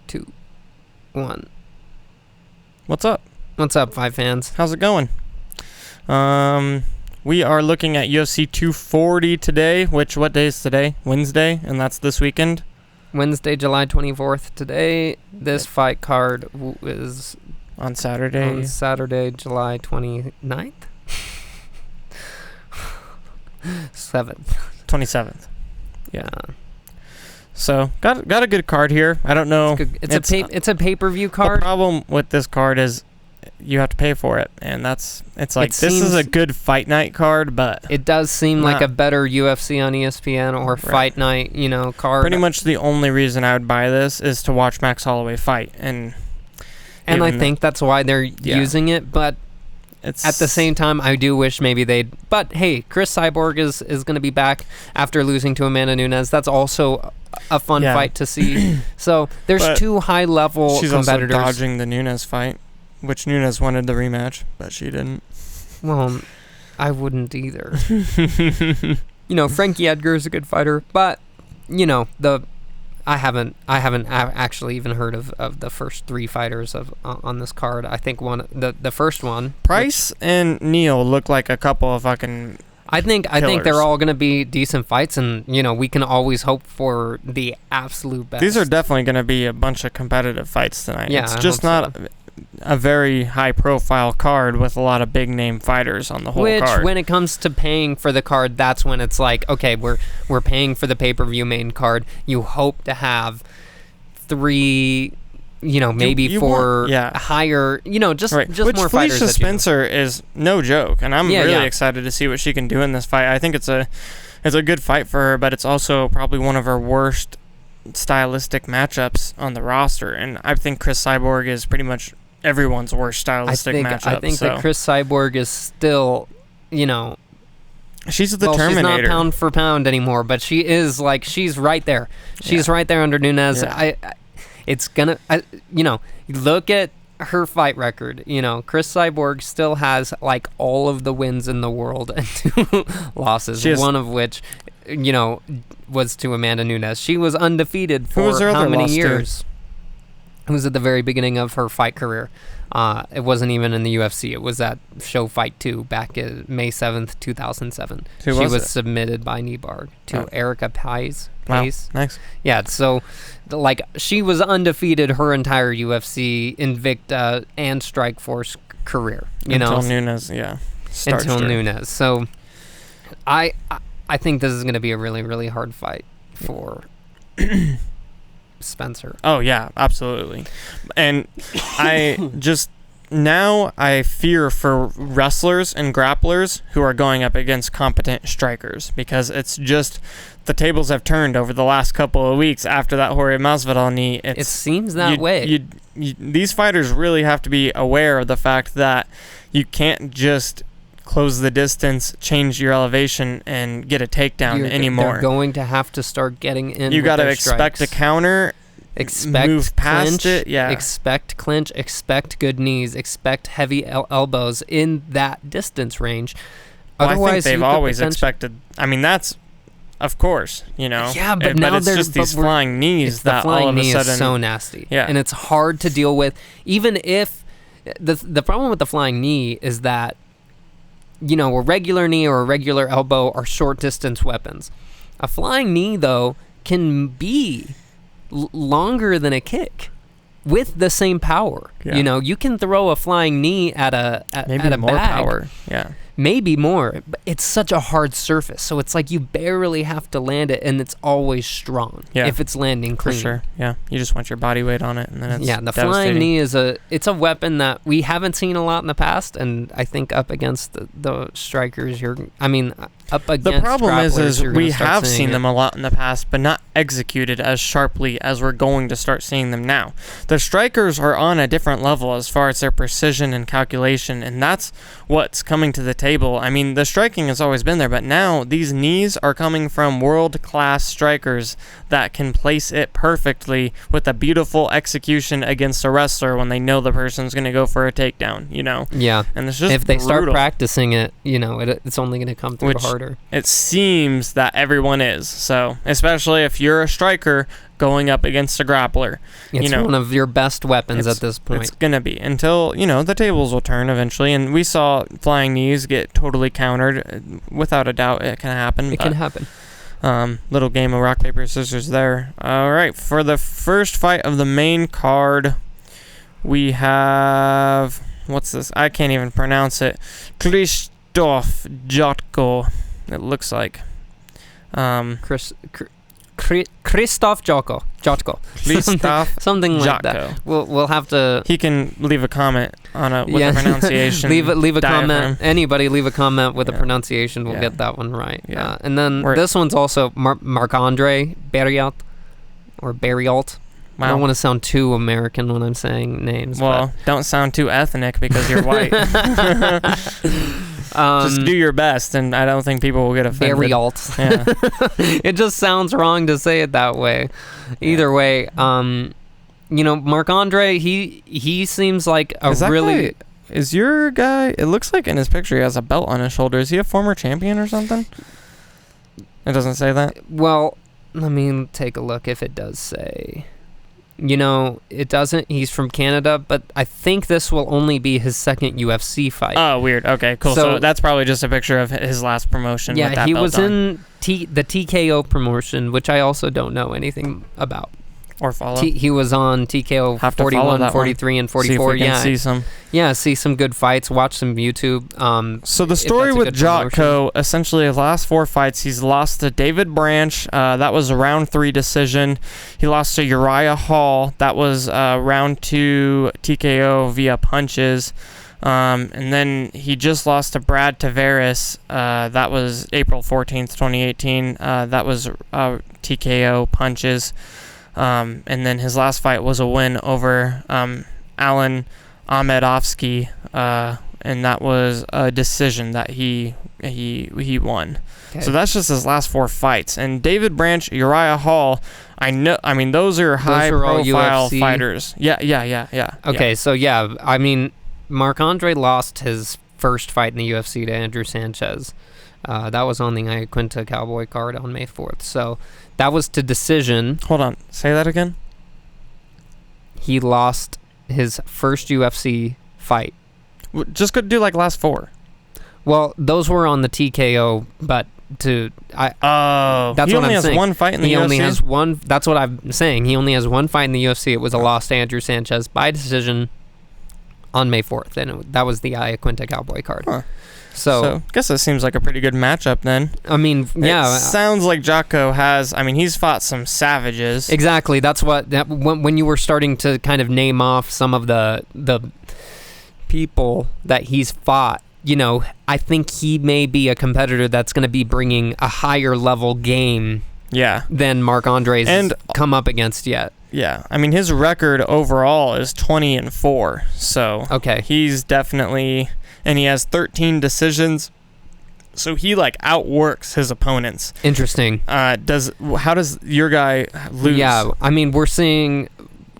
2, 1. What's up? What's up, Fight fans? How's it going? We are looking at UFC 240 today, what day is today? Wednesday, and that's this weekend? Wednesday, July 24th. Today, this fight card is... On Saturday? On Saturday, July 29th? 7th. 27th. Yeah. So, got a good card here. I don't know. It's a pay-per-view card. The problem with this card is you have to pay for it, and this is a good fight night card, but it does seem like a better UFC on ESPN or fight night, card. Pretty much the only reason I would buy this is to watch Max Holloway fight, and I think that's why they're using it, but at the same time, I do wish maybe they'd... But, hey, Chris Cyborg is going to be back after losing to Amanda Nunes. That's also a fun fight to see. So, there's two high-level competitors. She's also dodging the Nunes fight, which Nunes wanted the rematch, but she didn't. Well, I wouldn't either. Frankie Edgar is a good fighter, but, I haven't actually even heard of the first three fighters on this card. I think the first one, Price and Neal look like a couple of fucking I think they're all going to be decent fights, and we can always hope for the absolute best. These are definitely going to be a bunch of competitive fights tonight. Yeah, it's just not a very high profile card with a lot of big name fighters on the whole card. Which, when it comes to paying for the card, that's when it's like, okay, we're paying for the pay-per-view main card. You hope to have three, maybe four higher, just Which more Felicia fighters. Which Spencer is no joke, and I'm really excited to see what she can do in this fight. I think it's a good fight for her, but it's also probably one of her worst stylistic matchups on the roster, and I think Chris Cyborg is pretty much everyone's worst stylistic matchup. I think that Chris Cyborg is still, she's the Terminator. She's not pound for pound anymore, but she is she's right there. She's right there under Nunes. Yeah. Look at her fight record. Chris Cyborg still has all of the wins in the world and 2 losses, one of which, was to Amanda Nunes. She was undefeated for how many years? It was at the very beginning of her fight career. It wasn't even in the UFC. It was at Show Fight 2 back in May 7th, 2007. She was submitted by Niebarg to Erica Pace. Wow, nice. Yeah, so she was undefeated her entire UFC, Invicta, and Strikeforce career. Until Nunes, Nunes. So I think this is going to be a really, really hard fight for Spencer. Oh, yeah, absolutely. And I fear for wrestlers and grapplers who are going up against competent strikers, because it's just the tables have turned over the last couple of weeks after that Jorge Masvidal knee. It seems that way. These fighters really have to be aware of the fact that you can't just close the distance, change your elevation, and get a takedown anymore. They're going to have to start getting in. You got to expect a counter. Move past clinch, it, expect clinch, expect good knees, expect heavy elbows in that distance range. Otherwise, I think they've always expected. I mean, that's, of course, Yeah, but now it's just these flying knees that all of a sudden is so nasty. Yeah, and it's hard to deal with. Even if the problem with the flying knee is that, a regular knee or a regular elbow are short distance weapons. A flying knee, though, can be longer than a kick with the same power. You can throw a flying knee at a more bag. Power. Maybe more, but it's such a hard surface, so it's you barely have to land it, and it's always strong if it's landing clean. For sure. Yeah, you just want your body weight on it, and then it's the flying knee is a weapon that we haven't seen a lot in the past, and I think up against the strikers, up against the problem is we have seen it. them a lot in the past, but not executed as sharply as we're going to start seeing them now. The strikers are on a different level as far as their precision and calculation, and that's what's coming to the table. The striking has always been there, but now these knees are coming from world-class strikers that can place it perfectly with a beautiful execution against a wrestler when they know the person's going to go for a takedown, Yeah. And it's just if they start practicing it, it's only going to come through harder. It seems that everyone is. So, especially if you're a striker going up against a grappler. It's one of your best weapons at this point. It's going to be until, the tables will turn eventually. And we saw flying knees get totally countered. Without a doubt, it can happen. It can happen. Little game of rock, paper, scissors there. All right, for the first fight of the main card, we have... What's this? I can't even pronounce it. Krzysztof Jotko, it looks like. Krzysztof Jotko. Something like that. We'll have to... He can leave a comment on with the pronunciation. leave a comment. Anybody leave a comment with the pronunciation. We'll get that one right. Yeah. And then this one's also Marc-Andrew Barrialt, or Barrialt. Wow. I don't want to sound too American when I'm saying names. Well, don't sound too ethnic because you're white. Just do your best, and I don't think people will get offended. Barrialt. Yeah. It just sounds wrong to say it that way. Either way, Marc-André, he seems like is your guy... It looks like in his picture he has a belt on his shoulder. Is he a former champion or something? It doesn't say that? Well, let me take a look if it does say... it doesn't. He's from Canada, but I think this will only be his second UFC fight. Oh, weird. Okay, cool. So that's probably just a picture of his last promotion. Yeah, with that he belt was on. in the TKO promotion, which I also don't know anything about. Or follow. He was on TKO 41, 43, and 44. See if we can see some. Yeah, see some good fights. Watch some YouTube. So the story with Jotko, essentially his last 4 fights, he's lost to David Branch. That was a round 3 decision. He lost to Uriah Hall. That was round 2 TKO via punches. And then he just lost to Brad Tavares. That was April 14th, 2018. That was TKO punches. And then his last fight was a win over Alan Ahmedovsky, and that was a decision that he won. Okay. So that's just his last 4 fights. And David Branch, Uriah Hall, those are high-profile fighters. Yeah. Okay, so Marc-André lost his first fight in the UFC to Andrew Sanchez. That was on the Iaquinta Cowboy card on May 4th. So that was to decision. Hold on. Say that again. He lost his first UFC fight. Just could do last 4. Well, those were on the TKO, but that's he what only I'm has saying. one fight in the UFC? He only has one. That's what I'm saying. He only has one fight in the UFC. It was a loss to Andrew Sanchez by decision on May 4th, and that was the Iaquinta Cowboy card. Huh. So I guess that seems like a pretty good matchup then. I mean, yeah. It sounds like Jotko has... he's fought some savages. Exactly. That's when you were starting to kind of name off some of the people that he's fought, I think he may be a competitor that's going to be bringing a higher level game than Marc-André's come up against yet. Yeah. His record overall is 20-4. So okay. He's definitely... And he has 13 decisions, so he outworks his opponents. Interesting. How does your guy lose? Yeah, we're seeing.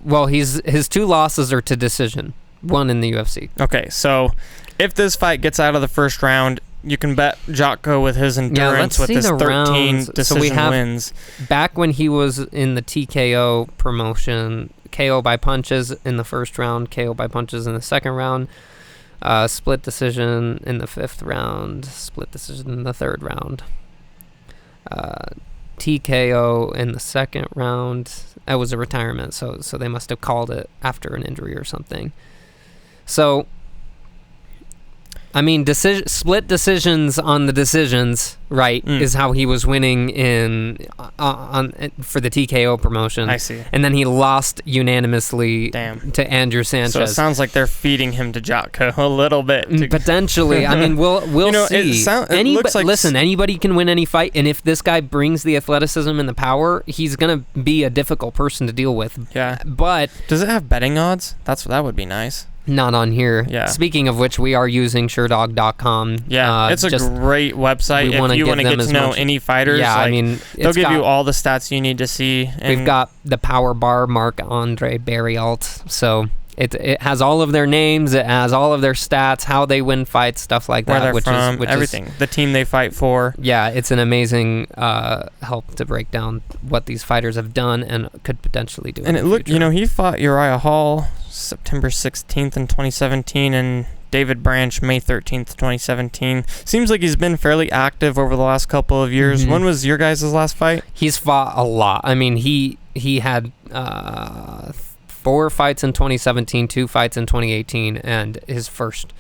Well, his 2 losses are to decision, 1 in the UFC. Okay, so if this fight gets out of the first round, you can bet Jotko with his endurance with his 13 decision wins. Back when he was in the TKO promotion, KO by punches in the first round, KO by punches in the second round. Split decision in the 5th round, split decision in the 3rd round. TKO in the 2nd round. That was a retirement, so they must have called it after an injury or something. So, split decisions on the decisions, right, is how he was winning for the TKO promotion. I see. And then he lost unanimously to Andrew Sanchez. So it sounds like they're feeding him to Jotko a little bit. Potentially. We'll see. Listen, anybody can win any fight, and if this guy brings the athleticism and the power, he's going to be a difficult person to deal with. Yeah. But does it have betting odds? That would be nice. Not on here. Yeah. Speaking of which, we are using SureDog.com. Yeah, it's a great website if you want to get to know any fighters. Yeah, they'll give you all the stats you need to see. We've got the power bar Marc-André Barrialt, so It has all of their names, it has all of their stats, how they win fights, stuff like that. Where they're from, everything. The team they fight for. Yeah, it's an amazing help to break down what these fighters have done and could potentially do. And it looked, he fought Uriah Hall September 16th in 2017 and David Branch May 13th, 2017. Seems like he's been fairly active over the last couple of years. When was your guys' last fight? He's fought a lot. I mean, he had 4 fights in 2017, 2 fights in 2018, and his first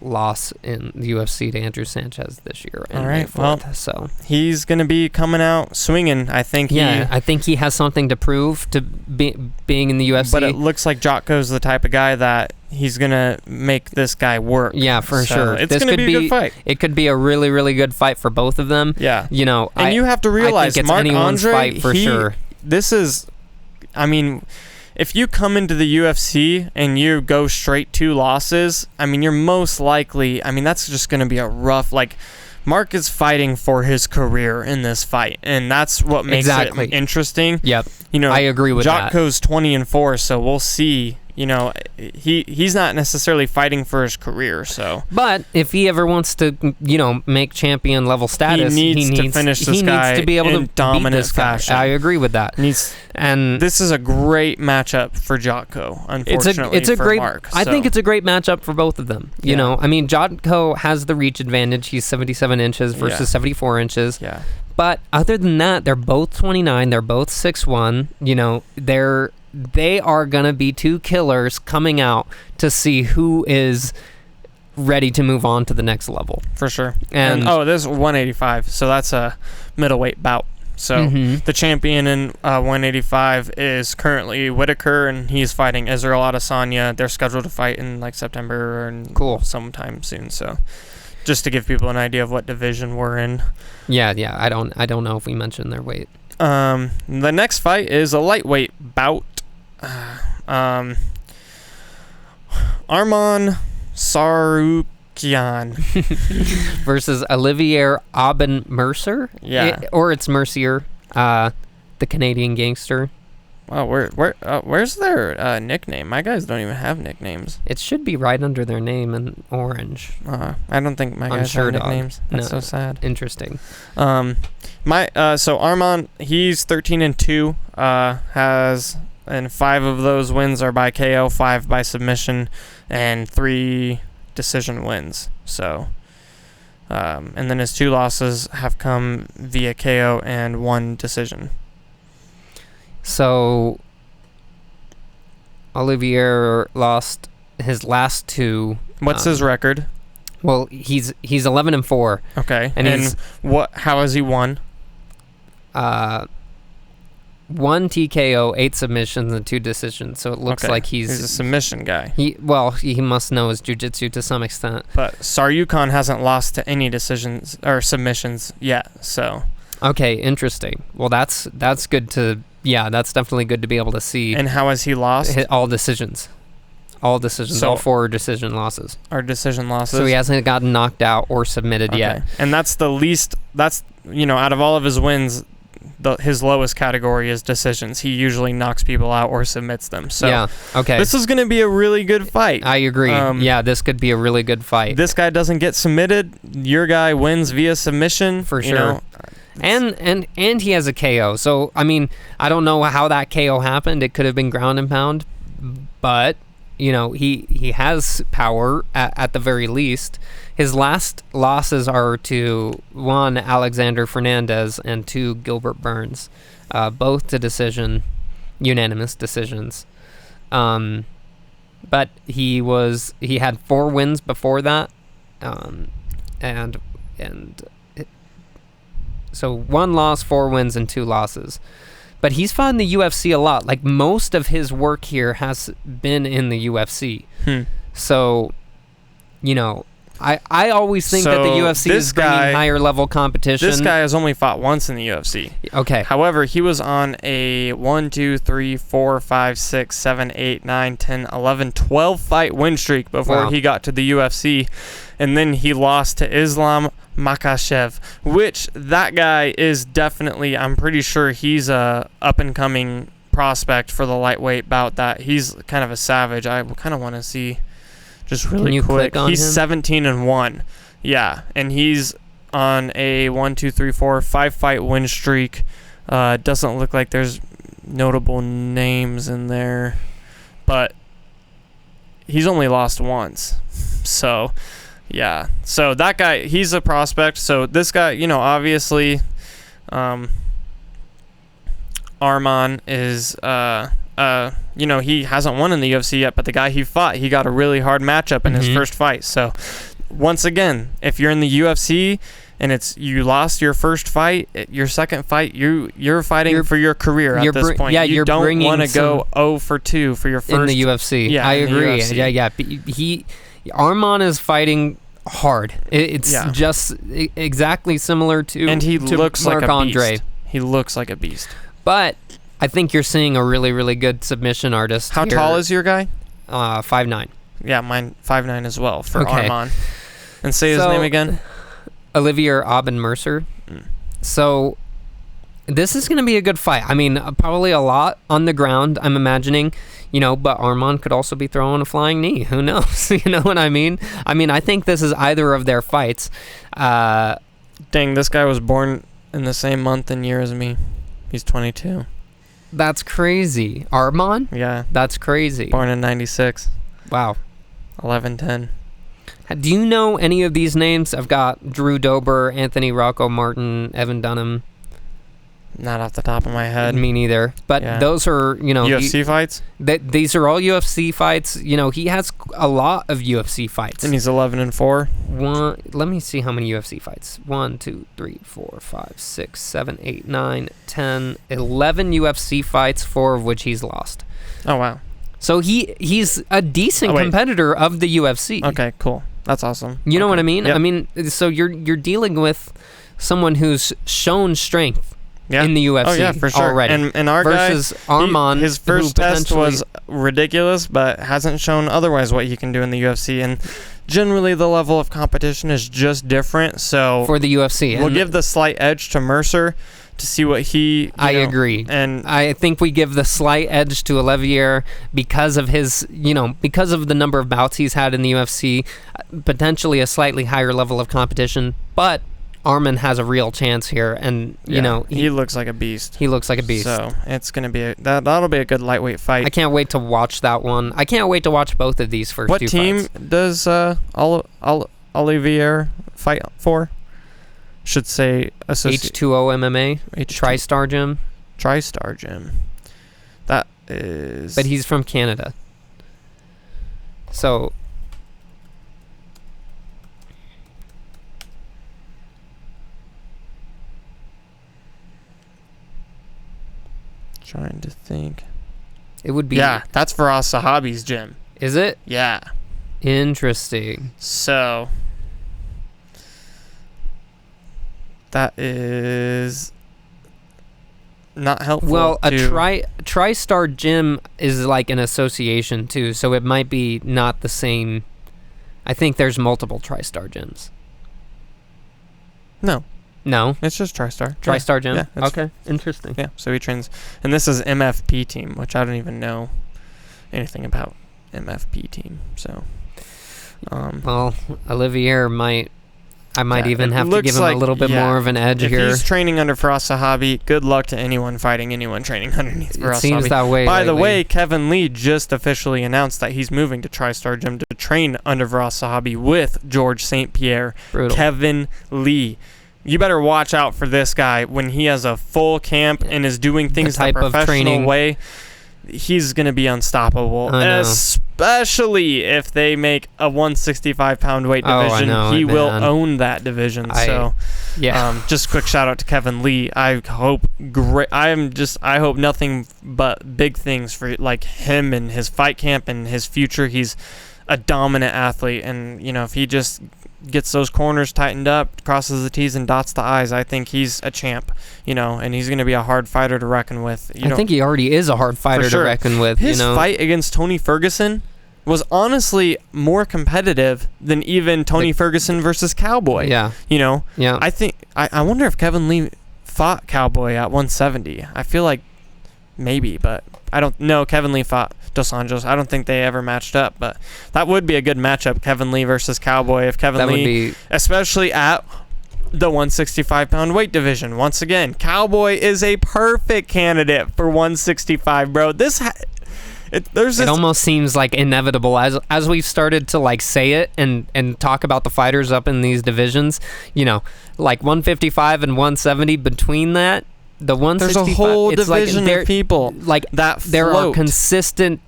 loss in the UFC to Andrew Sanchez this year. All right, well, so he's going to be coming out swinging. I think he has something to prove to being in the UFC. But it looks like Jotko's the type of guy that he's going to make this guy work. Yeah, for sure. It's going to be a good fight. It could be a really, really good fight for both of them. Yeah. And you have to realize, Marc-Andrew, fight for sure. This is, if you come into the UFC and you go straight 2 losses, you're most likely, that's just going to be a rough, Mark is fighting for his career in this fight, and that's what makes it interesting. Yep. I agree with that. Jotko's 20-4, so we'll see. He's not necessarily fighting for his career, so. But if he ever wants to, make champion level status, he needs to finish this guy needs to be able in to dominant beat this fashion. I agree with that. And this is a great matchup for Jotko. Unfortunately, it's a for great. Mark. I think it's a great matchup for both of them. Jotko has the reach advantage. He's 77 inches versus 74 inches. Yeah. But other than that, they're both 29. They're both 6'1". They are going to be 2 killers coming out to see who is ready to move on to the next level. For sure. And this is 185, so that's a middleweight bout. So the champion in 185 is currently Whitaker, and he's fighting Israel Adesanya. They're scheduled to fight in September and sometime soon. So just to give people an idea of what division we're in. Yeah. I don't know if we mentioned their weight. The next fight is a lightweight bout. Arman Sarukian versus Olivier Aubin-Mercier. Yeah, or it's Mercier, the Canadian gangster. Wow, where's their nickname? My guys don't even have nicknames. It should be right under their name in orange. I don't think my guys have nicknames. That's so sad. Interesting. So Arman, he's 13-2. And 5 of those wins are by KO, 5 by submission, and 3 decision wins. So, and then his 2 losses have come via KO and 1 decision. So, Olivier lost his last 2. What's his record? Well, he's 11-4. Okay, and how has he won? 1 TKO, 8 submissions, and 2 decisions. So it looks like he's a submission guy. He must know his jiu-jitsu to some extent. But Saryukhan hasn't lost to any decisions or submissions yet. So okay, interesting. Well, that's good to that's definitely good to be able to see. And how has he lost? All decisions. All 4 decision losses. Are decision losses. So he hasn't gotten knocked out or submitted yet. And that's the least. That's out of all of his wins, his lowest category is decisions. He usually knocks people out or submits them. So this is going to be a really good fight. I agree. This could be a really good fight. This guy doesn't get submitted. Your guy wins via submission. For sure. And he has a KO. So, I don't know how that KO happened. It could have been ground and pound. But, he has power at the very least. His last losses are to 1, Alexander Fernandez, and 2, Gilbert Burns, both to unanimous decisions. But he had 4 wins before that, so 1 loss, 4 wins, and 2 losses. But he's fought in the UFC a lot. Most of his work here has been in the UFC. So, I always think that the UFC is bringing higher level competition. This guy has only fought once in the UFC. Okay. However, he was on a 1, 2, 3, 4, 5, 6, 7, 8, 9, 10, 11, 12 fight win streak before he got to the UFC. And then he lost to Islam Makhachev, which that guy is definitely, I'm pretty sure he's a up-and-coming prospect for the lightweight bout that he's kind of a savage. I kind of want to see just really Can you quick. click on He's him? 17-1. Yeah, and he's on a 5-fight win streak. Doesn't look like there's notable names in there, but he's only lost once. So, yeah. So that guy, he's a prospect. So this guy, you know, obviously, Arman is, you know, he hasn't won in the UFC yet, but the guy he fought, he got a really hard matchup in his first fight. So, once again, if you're in the UFC and you lost your first fight, your second fight, you're fighting for your career at this point. Yeah, you don't want to go 0 for 2 for your first in the UFC. Yeah, I agree. Yeah. Arman is fighting hard. It's just exactly similar to and he looks like Marc-Andrew. a beast. He looks like a beast. But I think you're seeing a really, really good submission artist. How tall is your guy? 5'9". Yeah, mine 5'9" as well for Arman. And say his name again. Olivier Aubin-Mercier. So this is going to be a good fight. I mean, probably a lot on the ground, I'm imagining, you know, but Arman could also be throwing a flying knee. Who knows? You know what I mean? I think this is either of their fights. Dang, this guy was born in the same month and year as me. He's 22. That's crazy. Arman? Yeah. That's crazy. Born in 96. Wow. 11-10. Do you know any of these names? I've got Drew Dober, Anthony Rocco Martin, Evan Dunham. Not off the top of my head. Me neither. But those are, you know... UFC fights? These are all UFC fights. You know, he has a lot of UFC fights. And he's 11-4? Let me see how many UFC fights. 1, 2, 3, 4, 5, 6, 7, 8, 9, 10, 11 UFC fights, 4 of which he's lost. Oh, wow. So he's a decent competitor of the UFC. Okay, cool. That's awesome. You know what I mean? Yep. I mean, so you're dealing with someone who's shown strength in the UFC. Oh, yeah, for sure. Already. And our versus guy, Arman, his first test was ridiculous, but hasn't shown otherwise what he can do in the UFC. And generally, the level of competition is just different. So for the UFC, we'll give the slight edge to Mercer to see what he. I agree, and I think we give the slight edge to Olivier because of his, because of the number of bouts he's had in the UFC, potentially a slightly higher level of competition, but Arman has a real chance here, and he looks like a beast. He looks like a beast. So it's gonna be that'll be a good lightweight fight. I can't wait to watch that one. I can't wait to watch both of these first two fights. What team does Olivier fight for? Should say H2O MMA, TriStar Gym. TriStar Gym. That is. But he's from Canada. So. Trying to think. It would be. Yeah, that's for Sahabi's gym. Is it? Yeah. Interesting. So. That is not helpful. Well, a TriStar Gym is like an association too, so it might be not the same. I think there's multiple TriStar Gyms. No, it's just TriStar. TriStar Gym. Yeah, okay, interesting. Yeah, so he trains, and this is MFP team, which I don't even know anything about MFP team. So, well, Olivier might. I might even have to give him a little bit more of an edge here. If he's training under Firas Zahabi, good luck to anyone fighting anyone training underneath Firas Zahabi. It seems that way. By the way, Kevin Lee just officially announced that he's moving to TriStar Gym to train under Firas Zahabi with George St. Pierre. Brutal. Kevin Lee. You better watch out for this guy when he has a full camp and is doing things the professional way. He's going to be unstoppable, especially if they make a 165-pound weight division. He will own that division. Just quick shout out to Kevin Lee. I hope nothing but big things for like him and his fight camp and his future. He's a dominant athlete, and if he just gets those corners tightened up, crosses the T's and dots the I's, I think he's a champ, and he's going to be a hard fighter to reckon with. I think he already is a hard fighter to reckon with. His fight against Tony Ferguson was honestly more competitive than even Tony Ferguson versus Cowboy. Yeah. I think, I wonder if Kevin Lee fought Cowboy at 170. I feel like maybe, but I don't know. Kevin Lee fought Dos Anjos. I don't think they ever matched up, but that would be a good matchup, Kevin Lee versus Cowboy. If Kevin Lee, especially at the 165-pound weight division. Once again, Cowboy is a perfect candidate for 165, bro. It almost seems like inevitable as we've started to like say it and talk about the fighters up in these divisions, you know, like 155 and 170. Between that, the 165, there's a whole division of people like that there are consistent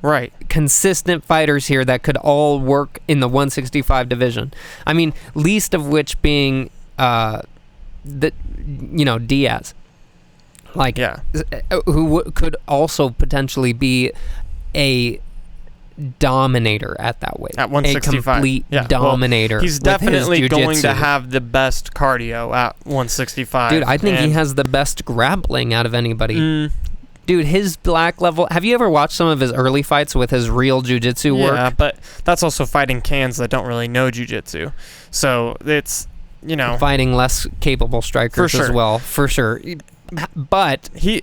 fighters here that could all work in the 165 division. I mean, least of which being Diaz, like, who could also potentially be a dominator at that weight, at 165, a complete dominator. Well, he's definitely going to have the best cardio at 165. Dude, I think he has the best grappling out of anybody. Dude, his black level... Have you ever watched some of his early fights with his real jiu-jitsu work? Yeah, but that's also fighting cans that don't really know jiu-jitsu. So it's, fighting less capable strikers as well, for sure. But I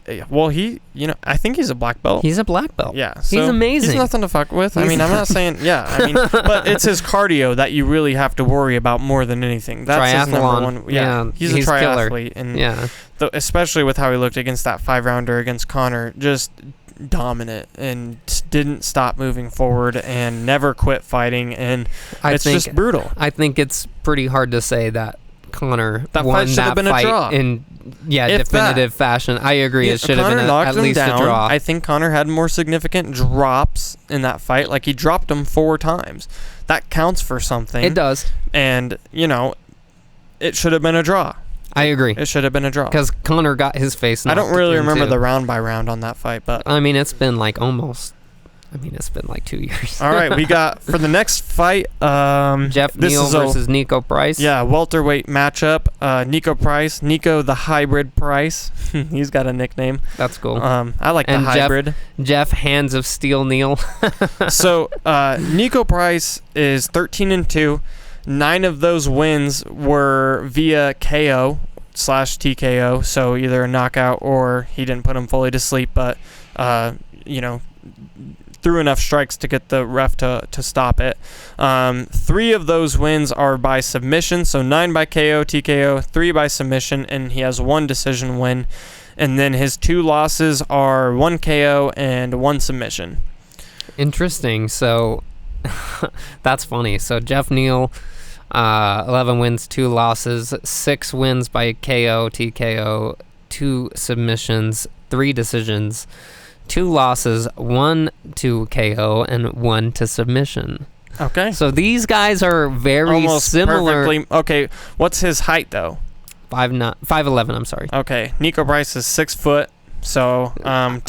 think he's a black belt. He's a black belt. Yeah, so he's amazing. He's nothing to fuck with. I'm not saying. Yeah, but it's his cardio that you really have to worry about more than anything. That's triathlon. His number one. Yeah, he's a triathlete, killer. And especially with how he looked against that 5-rounder against Conor, just dominant and didn't stop moving forward and never quit fighting, and it's just brutal. I think it's pretty hard to say that Conor fight won should have been fight a draw. In definitive fashion. I agree. It should have been at least a draw. I think Conor had more significant drops in that fight. Like, he dropped him 4 times. That counts for something. It does. And, it should have been a draw. I agree. It should have been a draw. Because Conor got his face knocked. I don't really remember the round by round on that fight, but... I mean, it's been like 2 years. All right, we got, for the next fight... Jeff Neal versus Nico Price. Yeah, welterweight matchup. Nico Price. Nico the Hybrid Price. He's got a nickname. That's cool. I like the hybrid. Jeff Hands of Steel Neal. So, Nico Price is 13-2. 9 of those wins were via KO/TKO, so either a knockout or he didn't put him fully to sleep, but, threw enough strikes to get the ref to stop it. 3 of those wins are by submission, so 9 by KO, TKO, 3 by submission, and he has 1 decision win. And then his 2 losses are 1 KO and 1 submission. Interesting. So that's funny. So Jeff Neal, 11 wins, 2 losses, 6 wins by KO, TKO, 2 submissions, 3 decisions. 2 losses, 1 to KO, and 1 to submission. Okay. So these guys are very almost similar. Perfectly. Okay, what's his height, though? 5'11", I'm sorry. Okay, Nico Price is 6 foot, so... 1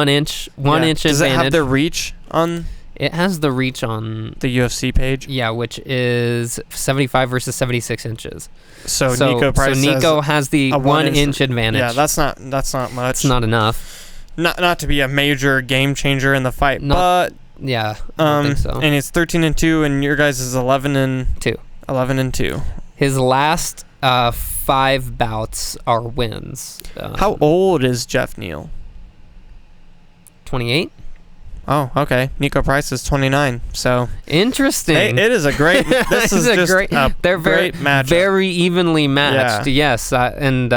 inch advantage. Does it have the reach on... It has the reach on... the UFC page? Yeah, which is 75 versus 76 inches. So Nico Price has the 1 inch advantage. Yeah, that's not much. It's not enough. Not to be a major game changer in the fight, but yeah, I think so. And it's 13-2, and your guys is 11-2. 11-2. His last 5 bouts are wins. How old is Jeff Neal? 28. Oh, okay. Nico Price is 29. So interesting. Hey, it is a great. This is just a they're great matchup. Very evenly matched. Yeah. Yes, and.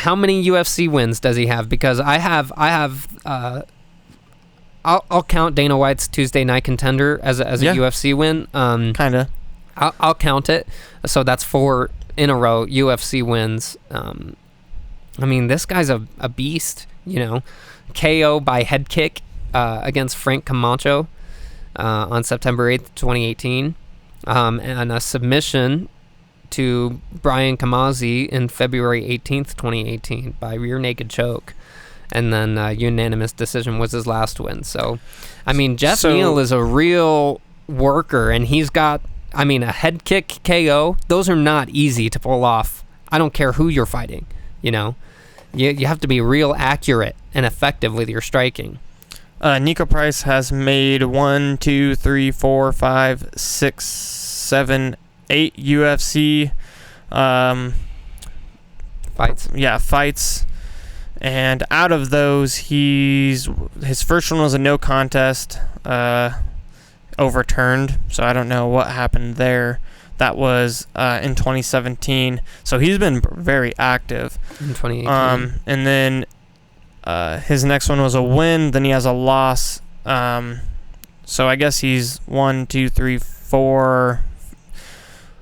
How many UFC wins does he have? Because I'll count Dana White's Tuesday Night Contender as a UFC win. Kinda. I'll count it. So that's 4 in a row UFC wins. I mean, this guy's a beast. KO by head kick against Frank Camacho on September 8th, 2018, and a submission to Brian Kamazi in February 18th, 2018 by rear naked choke. And then unanimous decision was his last win. So, I mean, Jeff Neal is a real worker, and he's got, a head kick KO. Those are not easy to pull off. I don't care who you're fighting, You have to be real accurate and effective with your striking. Nico Price has made 1, 2, 3, 4, 5, 6, 7, 8 UFC fights. Yeah, fights. And out of those, his first one was a no contest, overturned. So I don't know what happened there. That was in 2017. So he's been very active. In 2018. And then his next one was a win. Then he has a loss. So I guess he's 1, 2, 3, 4.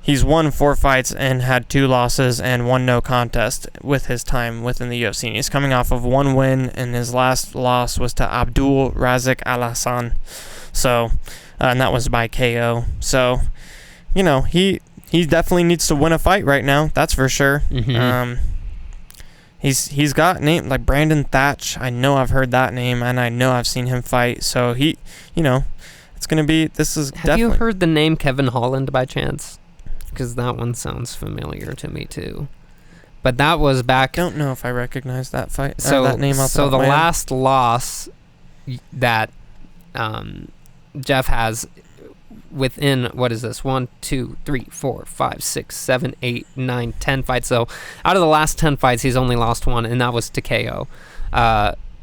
He's won 4 fights and had 2 losses and 1 no contest with his time within the UFC. And he's coming off of 1 win, and his last loss was to Abdul Razak Al Hassan. So, and that was by KO. So, you know, he definitely needs to win a fight right now. That's for sure. Mm-hmm. He's got name like Brandon Thatch. I know I've heard that name, and I know I've seen him fight. So he, you know, it's gonna be. This is. Have you heard the name Kevin Holland by chance? Because that one sounds familiar to me too. But that was back. I don't know if I recognize that fight. So that name. So the last loss that Jeff has within, what is this? 1, 2, 3, 4, 5, 6, 7, 8, 9, 10 fights. So out of the last 10 fights, he's only lost 1, and that was to KO.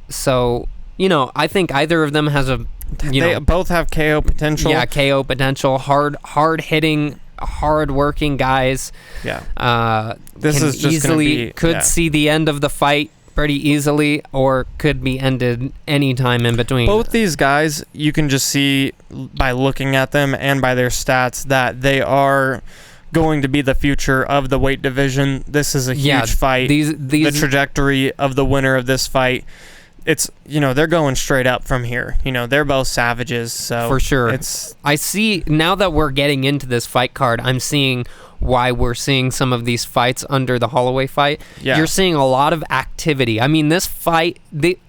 So, you know, I think either of them has a. They both have KO potential. Yeah, KO potential. Hard hitting, hard working guys. Yeah. This is just easily see the end of the fight pretty easily, or could be ended any time in between. Both these guys, you can just see by looking at them and by their stats that they are going to be the future of the weight division. This is a huge fight. The trajectory of the winner of this fight, it's, you know, they're going straight up from here. You know, they're both savages. So for sure. I see, now that we're getting into this fight card, I'm seeing why we're seeing some of these fights under the Holloway fight. Yeah. You're seeing a lot of activity. I mean, this fight,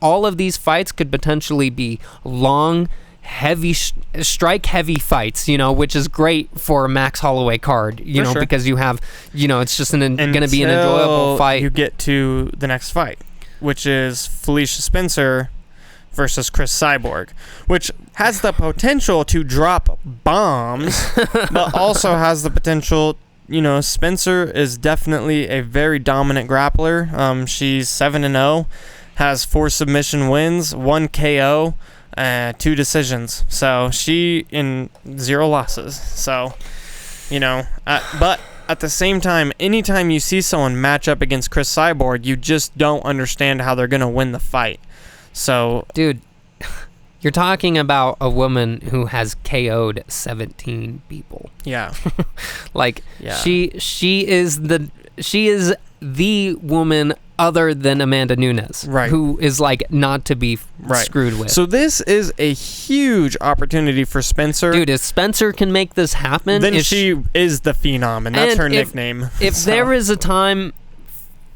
all of these fights could potentially be long, heavy, strike-heavy fights, you know, which is great for a Max Holloway card, you know, because you have, you know, it's just going to be an enjoyable fight. You get to the next fight, which is Felicia Spencer versus Chris Cyborg, which has the potential to drop bombs, but also has the potential. You know, Spencer is definitely a very dominant grappler. She's 7-0, has 4 submission wins, 1 KO, 2 decisions. So she in 0 losses. So, you know, but at the same time, anytime you see someone match up against Chris Cyborg, you just don't understand how they're gonna win the fight. So, dude, you're talking about a woman who has KO'd 17 people. Yeah. Like, yeah. She is the woman other than Amanda Nunes, right, who is like not to be screwed with. So this is a huge opportunity for Spencer. Dude, if Spencer can make this happen, then she is the Phenom, and that's her nickname. If there is a time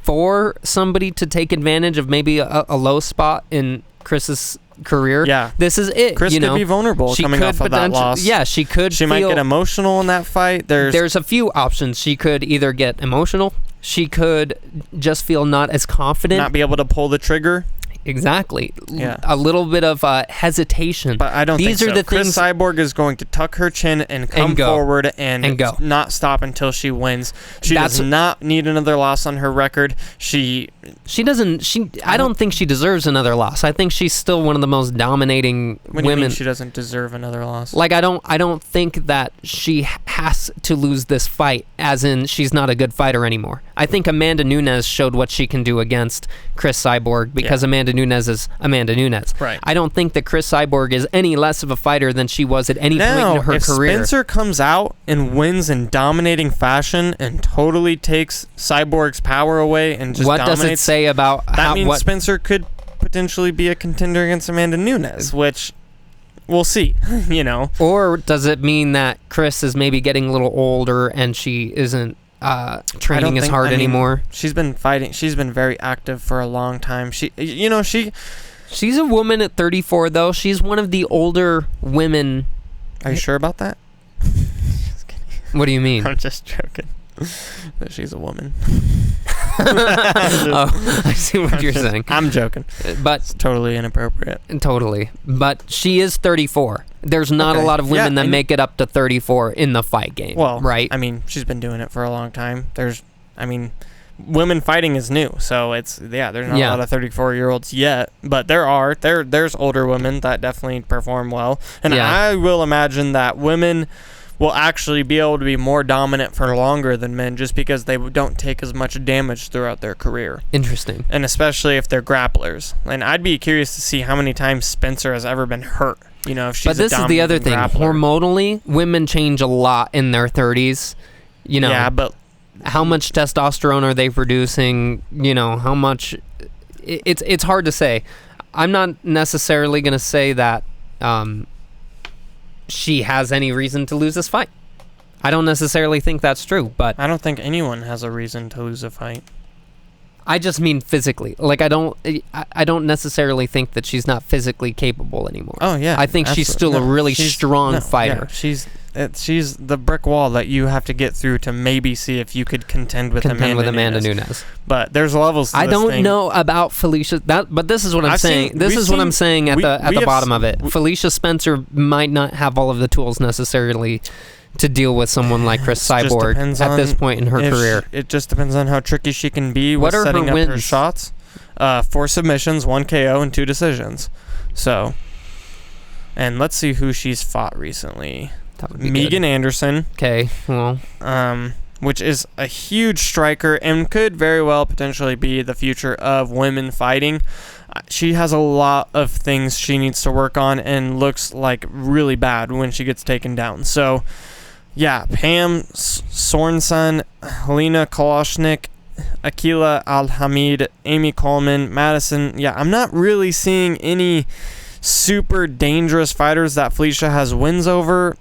for somebody to take advantage of maybe a low spot in Chris's career, this is it. Chris could be vulnerable coming off of that loss. Yeah, she could. She might get emotional in that fight. There's a few options. She could either get emotional. She could just feel not as confident. Not be able to pull the trigger. Exactly. Yeah. A little bit of hesitation. But I don't think so. These are the things. Chris Cyborg is going to tuck her chin and come forward and go. Not stop until she wins. She does not need another loss on her record. She doesn't. I don't think she deserves another loss. I think she's still one of the most dominating women. Do you mean she doesn't deserve another loss? Like, I don't think that she has to lose this fight, as in she's not a good fighter anymore. I think Amanda Nunes showed what she can do against Chris Cyborg because Amanda Nunes is Amanda Nunes. Right. I don't think that Chris Cyborg is any less of a fighter than she was at any point in her career. If Spencer comes out and wins in dominating fashion and totally takes Cyborg's power away and just what does it say about that means Spencer could potentially be a contender against Amanda Nunes, which we'll see, you know. Or does it mean that Chris is maybe getting a little older and she isn't training as hard anymore? She's been fighting. She's been very active for a long time. She's a woman at 34 though. She's one of the older women. Are you sure about that? What do you mean? I'm just joking. That she's a woman. Oh, I see what you're saying. I'm joking. But it's totally inappropriate. Totally. But she is 34. There's not a lot of women that make it up to 34 in the fight game. Well, right? I mean, she's been doing it for a long time. women fighting is new, so there's not a lot of 34-year-olds yet, but there's older women that definitely perform well, and I will imagine that women will actually be able to be more dominant for longer than men, just because they don't take as much damage throughout their career. Interesting. And especially if they're grapplers. And I'd be curious to see how many times Spencer has ever been hurt. If she's but this is the other thing. Grappler. Hormonally, women change a lot in their 30s. Yeah, but how much testosterone are they producing? How much? It's hard to say. I'm not necessarily going to say that she has any reason to lose this fight. I don't necessarily think that's true, but I don't think anyone has a reason to lose a fight. I just mean physically. Like, I don't necessarily think that she's not physically capable anymore. Oh yeah, I think she's still a really strong fighter. Yeah, she's the brick wall that you have to get through to maybe see if you could contend with Amanda Nunes. But there's levels to I this don't thing. know about Felicia, but this is what I'm saying. This is what I'm saying at the bottom of it. Felicia Spencer might not have all of the tools necessarily to deal with someone like Chris Cyborg at this point in her career. It just depends on how tricky she can be with setting up her shots. 4 submissions, 1 KO, and 2 decisions. So, and let's see who she's fought recently. Megan Anderson. Okay, well. Which is a huge striker and could very well potentially be the future of women fighting. She has a lot of things she needs to work on and looks like really bad when she gets taken down. So, yeah, Pam Sorensen, Helena Koloshnik, Akila Al-Hamid, Amy Coleman, Madison. Yeah, I'm not really seeing any super dangerous fighters that Felicia has wins over.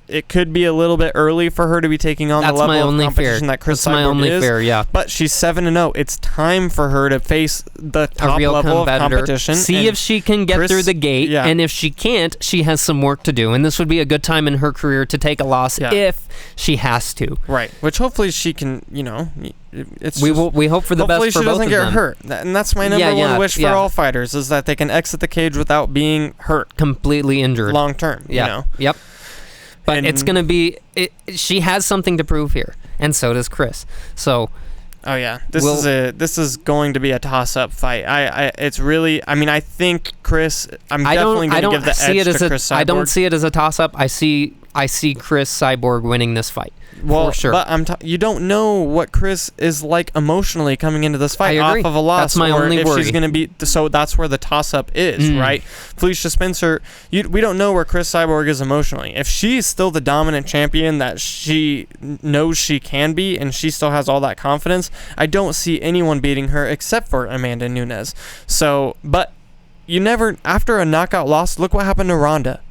It could be a little bit early for her to be taking on the level of competition that Chris Cyborg is. Fair, yeah. But she's 7-0. It's time for her to face the top level of competition. See if she can get through the gate, and if she can't, she has some work to do. And this would be a good time in her career to take a loss if she has to. Right. Which hopefully she can, we hope for the best for both of them. Hopefully she doesn't get hurt. And that's my number one wish for all fighters, is that they can exit the cage without being hurt. Completely injured. Long term, Yep. But it's going to be... she has something to prove here, and so does Chris. So... Oh, yeah. This is going to be a toss-up fight. It's really... I mean, I think Chris... I'm definitely going to give the edge to Chris Cyborg. I don't see it as a toss-up. I see Chris Cyborg winning this fight. Well, for sure. But you don't know what Chris is like emotionally coming into this fight off of a loss. That's my only worry. She's going to be... So that's where the toss-up is, right? Felicia Spencer, we don't know where Chris Cyborg is emotionally. If she's still the dominant champion that she knows she can be, and she still has all that confidence, I don't see anyone beating her except for Amanda Nunes. So, but you never... After a knockout loss, look what happened to Ronda.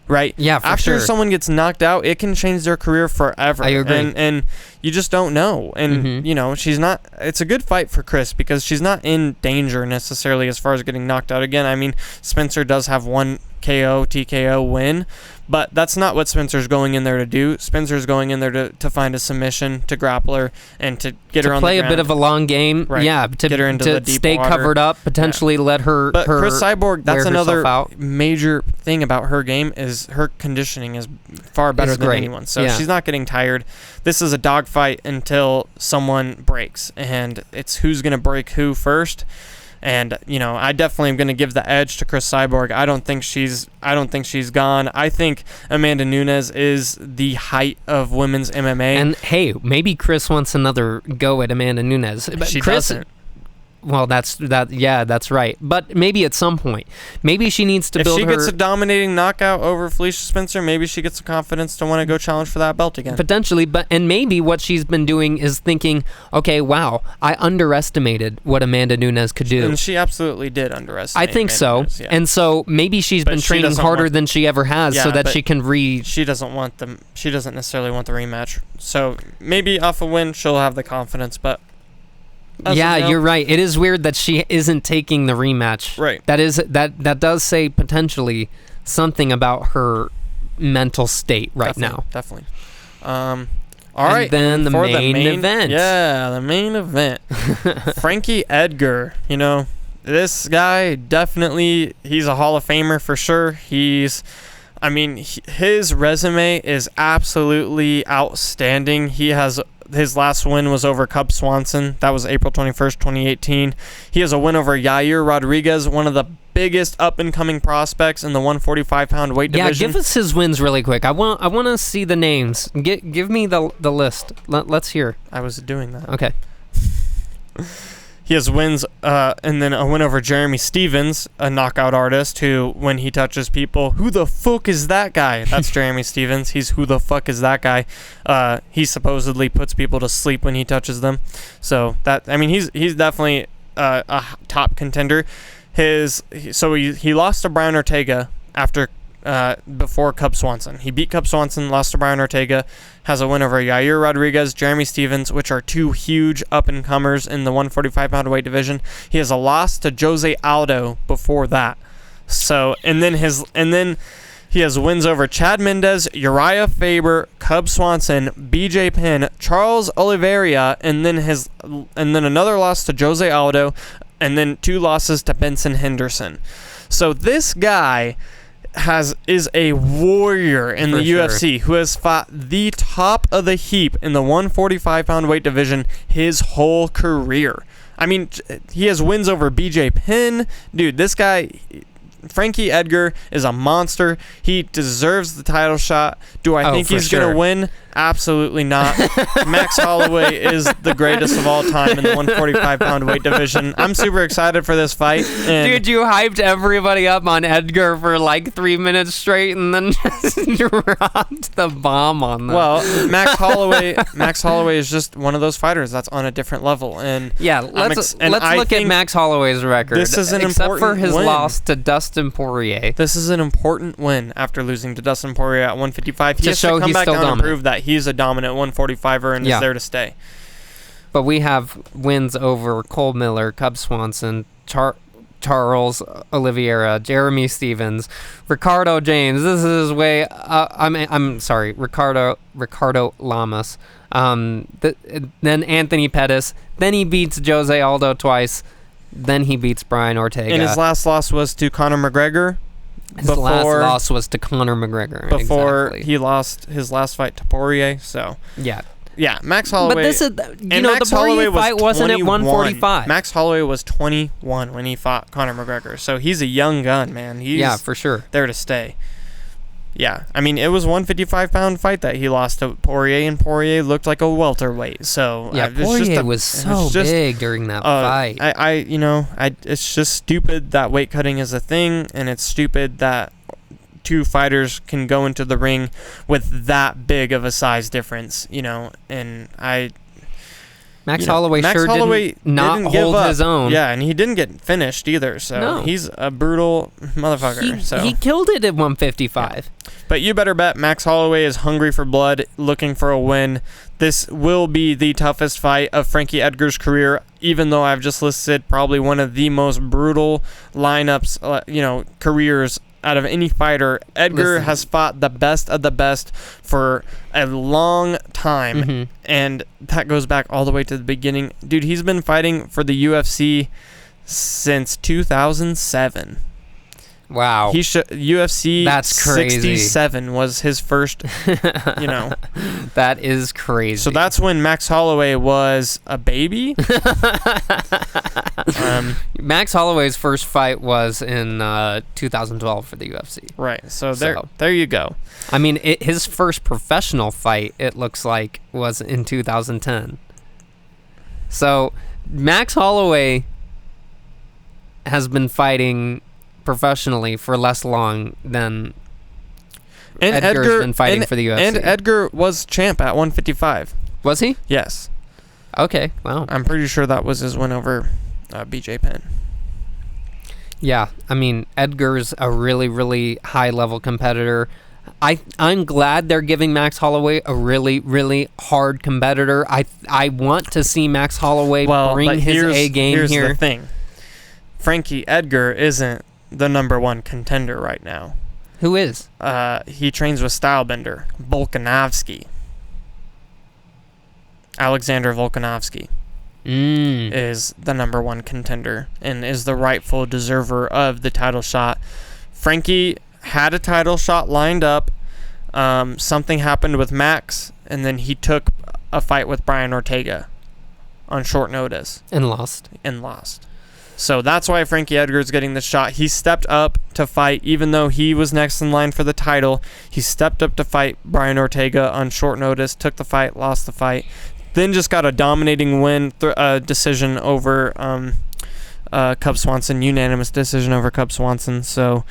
Right? Yeah, After someone gets knocked out, it can change their career forever. I agree. And you just don't know. And, she's not... It's a good fight for Chris because she's not in danger necessarily as far as getting knocked out again. I mean, Spencer does have 1 KO, TKO win, but that's not what Spencer's going in there to do. Spencer's going in there to find a submission, to grapple her, and to get her on the ground. To play a bit of a long game, to get her into the deep stay water. Covered up, potentially let her. But Chris Cyborg, that's another out. major thing about her game is her conditioning is far better than anyone. So she's not getting tired. This is a dogfight until someone breaks, and it's who's going to break who first. And I definitely am going to give the edge to Chris Cyborg. I don't think she's gone. I think Amanda Nunes is the height of women's MMA. And hey, maybe Chris wants another go at Amanda Nunes. But she Chris doesn't. Well, that's right. But maybe at some point, maybe she needs to build her... If she gets a dominating knockout over Felicia Spencer, maybe she gets the confidence to want to go challenge for that belt again. Potentially, and maybe what she's been doing is thinking, okay, wow, I underestimated what Amanda Nunes could do. And she absolutely did underestimate. I think Amanda so. Nunes, yeah. And so maybe she's been training harder than she ever has, so that she can She doesn't necessarily want the rematch. So maybe off a win, she'll have the confidence, but... You're right. It is weird that she isn't taking the rematch. Right. That does say potentially something about her mental state now. Definitely. All right. And then the main event. Yeah, the main event. Frankie Edgar. This guy definitely, he's a Hall of Famer for sure. His resume is absolutely outstanding. He has his last win was over Cub Swanson. That was April 21st, 2018. He has a win over Yair Rodriguez, one of the biggest up-and-coming prospects in the 145-pound weight division. Yeah, give us his wins really quick. I want to see the names. Give me the list. Let's hear. I was doing that. Okay. He has wins, and then a win over Jeremy Stevens, a knockout artist who, when he touches people, who the fuck is that guy? That's Jeremy Stevens. He's who the fuck is that guy? He supposedly puts people to sleep when he touches them. So he's definitely a top contender. He lost to Brian Ortega before Cub Swanson. He beat Cub Swanson, lost to Brian Ortega, has a win over Yair Rodriguez, Jeremy Stevens, which are two huge up-and-comers in the 145-pound weight division. He has a loss to Jose Aldo before that. So, and then he has wins over Chad Mendez, Uriah Faber, Cub Swanson, BJ Penn, Charles Oliveira, and then another loss to Jose Aldo, and then 2 losses to Benson Henderson. So this guy is a warrior in the UFC who has fought the top of the heap in the 145-pound weight division his whole career. I mean, he has wins over BJ Penn. Dude, this guy, Frankie Edgar, is a monster. He deserves the title shot. Do I think he's going to win? Absolutely not. Max Holloway is the greatest of all time in the 145-pound weight division. I'm super excited for this fight. Dude, you hyped everybody up on Edgar for like 3 minutes straight and then just dropped the bomb on them. Well, Max Holloway is just one of those fighters that's on a different level. And yeah, let's look at Max Holloway's record. This is an except important for his win. loss to Dustin Poirier. This is an important win after losing to Dustin Poirier at 155. He has to come back down and prove that he's a dominant 145er and is there to stay. But we have wins over Cole Miller, Cub Swanson, Charles Oliveira, Jeremy Stevens, Ricardo James. This is his way. I'm sorry, Ricardo Lamas. Then Anthony Pettis. Then he beats Jose Aldo twice. Then he beats Brian Ortega. And his last loss was to Conor McGregor. His last loss was to Conor McGregor. Before he lost his last fight to Poirier. So yeah, Max Holloway. But this is the Poirier fight wasn't at 145. Max Holloway was 21 when he fought Conor McGregor. So he's a young gun, man. He's for sure there to stay. Yeah, I mean, it was 155-pound fight that he lost to Poirier, and Poirier looked like a welterweight. So Poirier was so big during that fight. It's just stupid that weight cutting is a thing, and it's stupid that 2 fighters can go into the ring with that big of a size difference. Max Holloway didn't hold his own. Yeah, and he didn't get finished either. So he's a brutal motherfucker. He killed it at 155. Yeah. But you better bet Max Holloway is hungry for blood, looking for a win. This will be the toughest fight of Frankie Edgar's career, even though I've just listed probably one of the most brutal lineups, careers out of any fighter. Edgar has fought the best of the best for a long time, and that goes back all the way to the beginning. Dude, he's been fighting for the UFC since 2007. Wow. UFC That's crazy. 67 was his first, That is crazy. So that's when Max Holloway was a baby. Max Holloway's first fight was in 2012 for the UFC. Right. So there you go. I mean, his first professional fight, it looks like, was in 2010. So Max Holloway has been fighting professionally for less long than Edgar's been fighting for the UFC. And Edgar was champ at 155. Was he? Yes. Okay, wow. I'm pretty sure that was his win over BJ Penn. Yeah, I mean, Edgar's a really, really high-level competitor. I'm glad they're giving Max Holloway a really, really hard competitor. I want to see Max Holloway bring his A game here. Here's the thing. Frankie Edgar isn't the number 1 contender right now. Who is? He trains with Stylebender. Volkanovski. Alexander Volkanovski is the number 1 contender and is the rightful deserver of the title shot. Frankie had a title shot lined up. Something happened with Max, and then he took a fight with Brian Ortega on short notice. And lost. So that's why Frankie Edgar's getting the shot. He stepped up to fight, even though he was next in line for the title. He stepped up to fight Brian Ortega on short notice, took the fight, lost the fight, then just got a dominating win, decision over Cub Swanson, unanimous decision over Cub Swanson. So,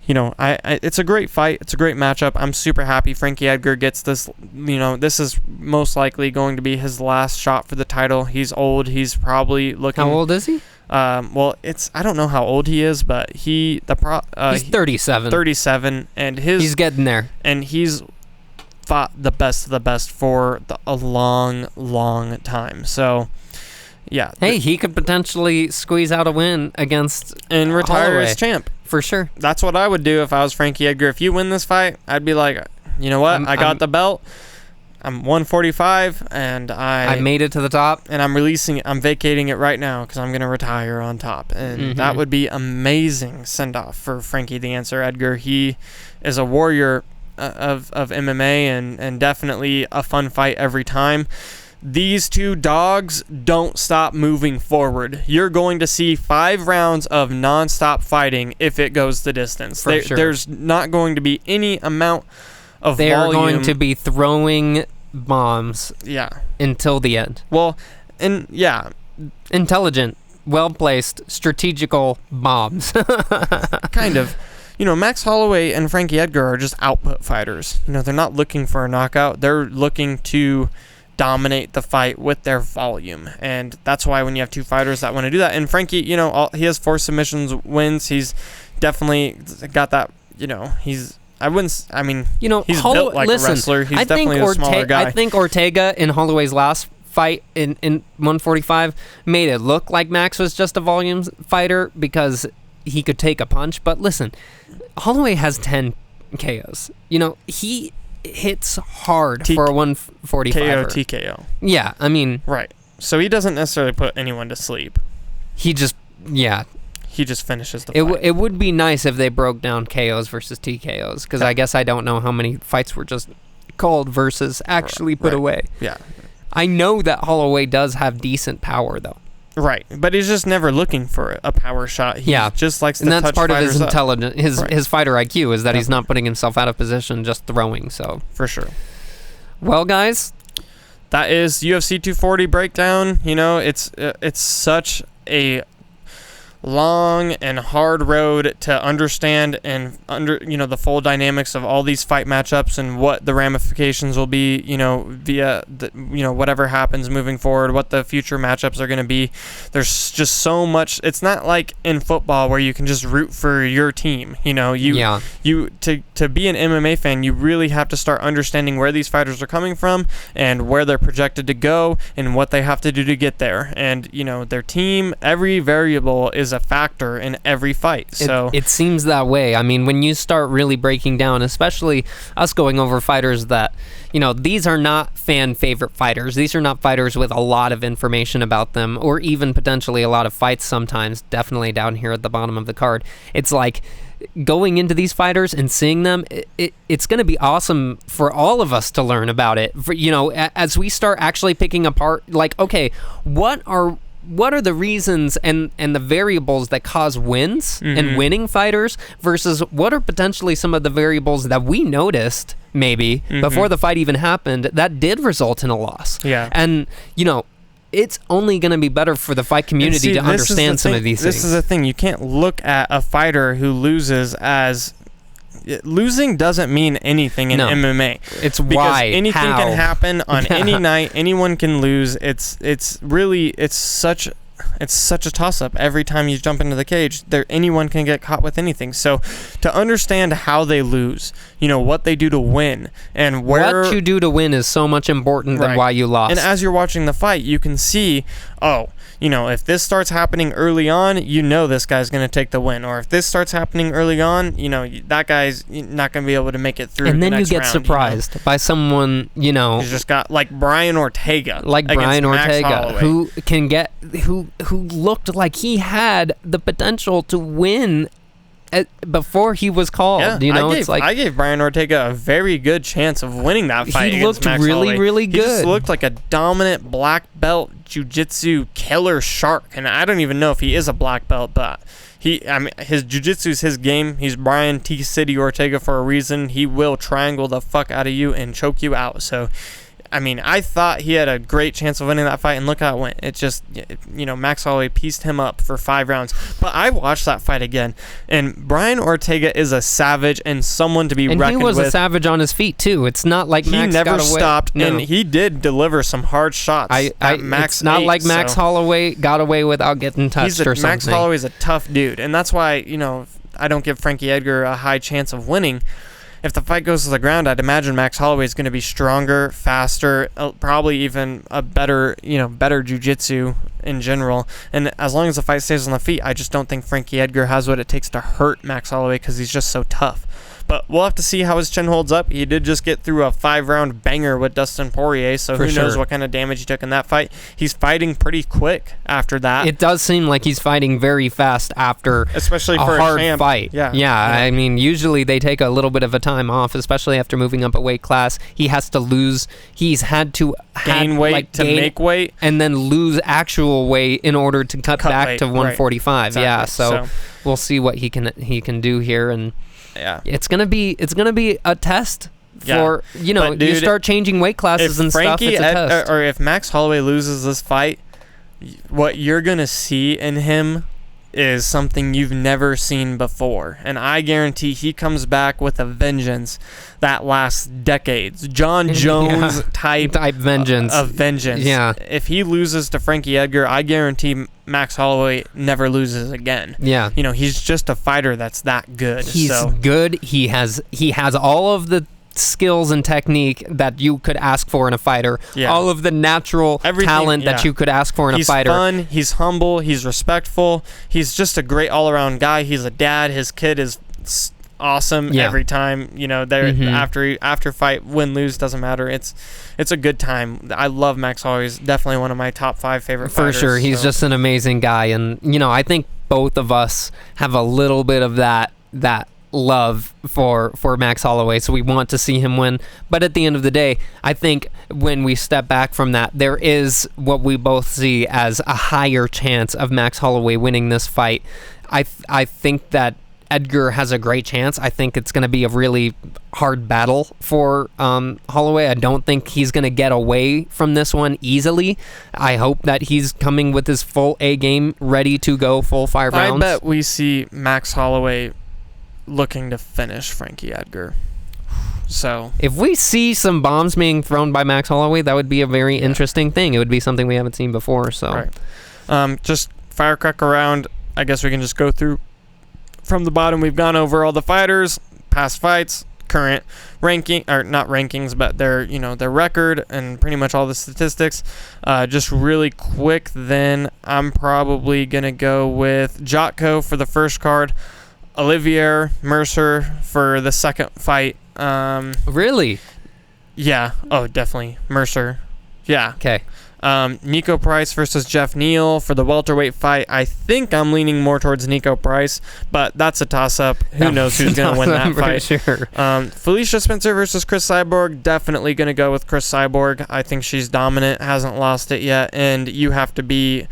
it's a great fight. It's a great matchup. I'm super happy Frankie Edgar gets this. This is most likely going to be his last shot for the title. He's old. He's probably looking. How old is he? I don't know how old he is, but he's 37. 37, and he's getting there. And he's fought the best of the best for a long, long time. So, yeah. Hey, he could potentially squeeze out a win against and retire Holloway. as champ. For sure. That's what I would do if I was Frankie Edgar. If you win this fight, I'd be like, you know what? I got the belt. I'm 145, and I made it to the top, and I'm vacating it right now because I'm gonna retire on top, and that would be amazing send off for Frankie the Answer Edgar. He is a warrior of MMA, and definitely a fun fight every time. These two dogs don't stop moving forward. You're going to see 5 rounds of nonstop fighting if it goes the distance. For sure. There's not going to be any amount of They volume. are going to be throwing bombs until the end. Well, and yeah. Intelligent, well-placed, strategical bombs. Kind of. Max Holloway and Frankie Edgar are just output fighters. They're not looking for a knockout. They're looking to dominate the fight with their volume, and that's why when you have two fighters that want to do that, and Frankie, he has 4 submissions wins. He's definitely got that. He's built like a wrestler. He's definitely a smaller guy. I think Ortega in Holloway's last fight in 145 made it look like Max was just a volume fighter because he could take a punch. But listen, Holloway has 10 KOs. He hits hard for a 145. TKO. Yeah, right. So he doesn't necessarily put anyone to sleep. He just finishes the fight. It would be nice if they broke down KOs versus TKOs, because I guess I don't know how many fights were just called versus actually put away. Yeah. I know that Holloway does have decent power, though. Right, but he's just never looking for a power shot. He just likes to touch fighters up. And that's part of his intelligence, his fighter IQ, is that he's not putting himself out of position, just throwing. So for sure. Well, guys, that is UFC 240 breakdown. It's such a long and hard road to understand and the full dynamics of all these fight matchups and what the ramifications will be, via whatever happens moving forward, what the future matchups are going to be. There's just so much. It's not like in football where you can just root for your team. To be an MMA fan, you really have to start understanding where these fighters are coming from and where they're projected to go and what they have to do to get there. And their team, every variable is a factor in every fight. So it seems that way. When you start really breaking down, especially us going over fighters that, these are not fan favorite fighters. These are not fighters with a lot of information about them, or even potentially a lot of fights sometimes, definitely down here at the bottom of the card. It's like going into these fighters and seeing them, it's going to be awesome for all of us to learn about it. As we start actually picking apart, like, okay, what are the reasons and the variables that cause wins and winning fighters versus what are potentially some of the variables that we noticed maybe before the fight even happened that did result in a loss. Yeah. And, it's only going to be better for the fight community to understand some of these things. This is the thing. You can't look at a fighter who loses as... Losing doesn't mean anything in MMA. It's because anything can happen on any night. Anyone can lose. It's such a toss-up every time you jump into the cage. Anyone can get caught with anything. So to understand how they lose, what they do to win, and what you do to win is so much important than why you lost. And as you're watching the fight, you can see, if this starts happening early on, this guy's going to take the win. Or if this starts happening early on, that guy's not going to be able to make it through. And then the next you get round, surprised by someone, He's just got like Brian Ortega. who looked like he had the potential to win before he was called. I gave Brian Ortega a very good chance of winning that fight. He looked really good. He just looked like a dominant black belt jiu-jitsu killer shark, and I don't even know if he is a black belt, but his jiu-jitsu is his game. He's Brian T. City Ortega for a reason. He will triangle the fuck out of you and choke you out. So, I thought he had a great chance of winning that fight, and look how it went. It just, Max Holloway pieced him up for 5 rounds. But I watched that fight again, and Brian Ortega is a savage and someone to be reckoned with. And he was a savage on his feet, too. It's not like Max got away. He never stopped, and he did deliver some hard shots. It's not like Max Holloway got away without getting touched or something. Max Holloway's a tough dude, and that's why, I don't give Frankie Edgar a high chance of winning. If the fight goes to the ground, I'd imagine Max Holloway is going to be stronger, faster, probably even a better jiu-jitsu in general. And as long as the fight stays on the feet, I just don't think Frankie Edgar has what it takes to hurt Max Holloway because he's just so tough. But we'll have to see how his chin holds up. He did just get through a 5-round banger with Dustin Poirier, so who knows what kind of damage he took in that fight. He's fighting pretty quick after that. It does seem like he's fighting very fast after especially for a hard fight. Yeah. Usually they take a little bit of a time off, especially after moving up a weight class. He has to lose. He's had to gain weight to make weight. And then lose actual weight in order to cut back weight, to 145. Right. Exactly. Yeah, so we'll see what he can do here, and it's gonna be a test for dude, you start changing weight classes and stuff. It's a test. Or if Max Holloway loses this fight, what you're gonna see in him is something you've never seen before, and I guarantee he comes back with a vengeance that lasts decades. John Jones type vengeance of vengeance. Yeah. If he loses to Frankie Edgar, I guarantee Max Holloway never loses again. Yeah. He's just a fighter that's that good. He's good. He has all of the skills and technique that you could ask for in a fighter. Yeah. All of the natural talent that you could ask for in a fighter. He's fun, he's humble, he's respectful. He's just a great all-around guy. He's a dad. His kid is awesome every time. After fight, win, lose, doesn't matter. It's a good time. I love Max Holloway. He's definitely one of my top 5 favorite fighters. For sure. He's just an amazing guy, and I think both of us have a little bit of that love for Max Holloway, so we want to see him win. But at the end of the day, I think when we step back from that, there is what we both see as a higher chance of Max Holloway winning this fight. I think that Edgar has a great chance. I think it's going to be a really hard battle for Holloway. I don't think he's going to get away from this one easily. I hope that he's coming with his full A game, ready to go full 5 rounds. I bet we see Max Holloway looking to finish Frankie Edgar. So if we see some bombs being thrown by Max Holloway, that would be a very interesting thing. It would be something we haven't seen before. So just firecracker round. I guess we can just go through from the bottom. We've gone over all the fighters, past fights, current ranking, or not rankings, but their record and pretty much all the statistics. Just really quick, then I'm probably gonna go with Jotko for the first card, Olivier Mercer for the second fight. Really? Yeah. Oh, definitely Mercer. Yeah. Okay. Nico Price versus Jeff Neal for the welterweight fight. I think I'm leaning more towards Nico Price, but that's a toss-up. Who knows who's going to win that fight? Sure. Felicia Spencer versus Chris Cyborg. Definitely going to go with Chris Cyborg. I think she's dominant, hasn't lost it yet, and you have to be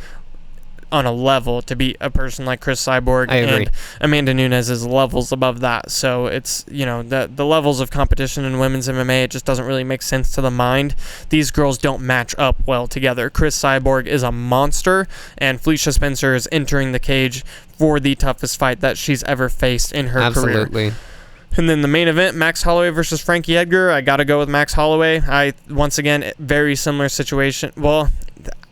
on a level to beat a person like Chris Cyborg. I agree. And Amanda Nunes is levels above that. So it's, the levels of competition in women's MMA, it just doesn't really make sense to the mind. These girls don't match up well together. Chris Cyborg is a monster, and Felicia Spencer is entering the cage for the toughest fight that she's ever faced in her career. Absolutely. And then the main event, Max Holloway versus Frankie Edgar. I got to go with Max Holloway. Once again, very similar situation. Well,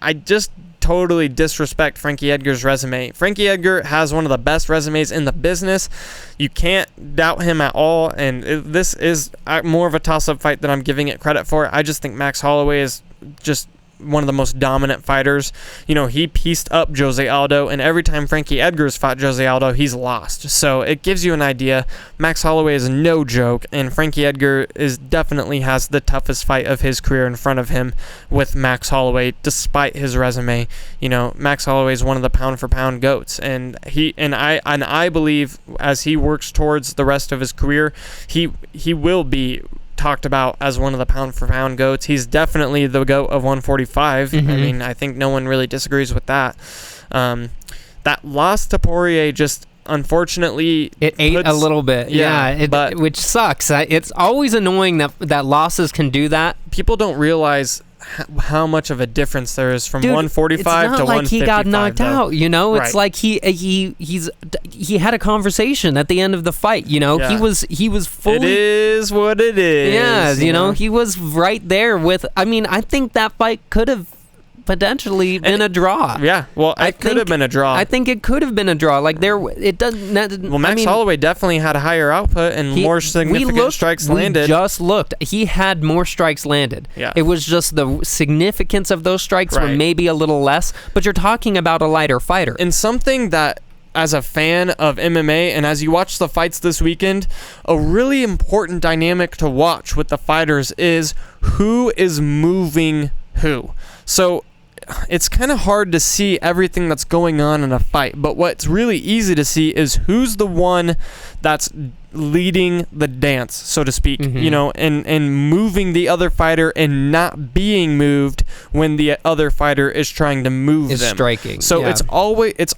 I just totally disrespect Frankie Edgar's resume. Frankie Edgar has one of the best resumes in the business. You can't doubt him at all, and this is more of a toss-up fight than I'm giving it credit for. I just think Max Holloway is just one of the most dominant fighters. He pieced up Jose Aldo, and every time Frankie Edgar's fought Jose Aldo, he's lost. So it gives you an idea. Max Holloway is no joke, and Frankie Edgar definitely has the toughest fight of his career in front of him with Max Holloway, despite his resume. Max Holloway is one of the pound-for-pound GOATs, and I believe as he works towards the rest of his career, he will be talked about as one of the pound-for-pound GOATs. He's definitely the GOAT of 145. I mean, I think no one really disagrees with that. That loss to Poirier just, unfortunately, it ate a little bit. Which sucks. It's always annoying that losses can do that. People don't realize how much of a difference there is from 145 to 155. It's not like he got knocked out, It's Right. like he had a conversation at the end of the fight, He was fully. It is what it is. Yeah, he was right there with. I mean, I think that fight could have potentially been a draw. Yeah, well, it could have been a draw. I think it could have been a draw. Like it doesn't. Well, Max Holloway definitely had a higher output and more significant strikes landed. We just looked. He had more strikes landed. Yeah. It was just the significance of those strikes were maybe a little less. But you're talking about a lighter fighter. And something that, as a fan of MMA and as you watch the fights this weekend, a really important dynamic to watch with the fighters is who is moving who. So it's kind of hard to see everything that's going on in a fight, but what's really easy to see is who's the one that's leading the dance, so to speak, and moving the other fighter and not being moved when the other fighter is trying to move them. Striking. So it's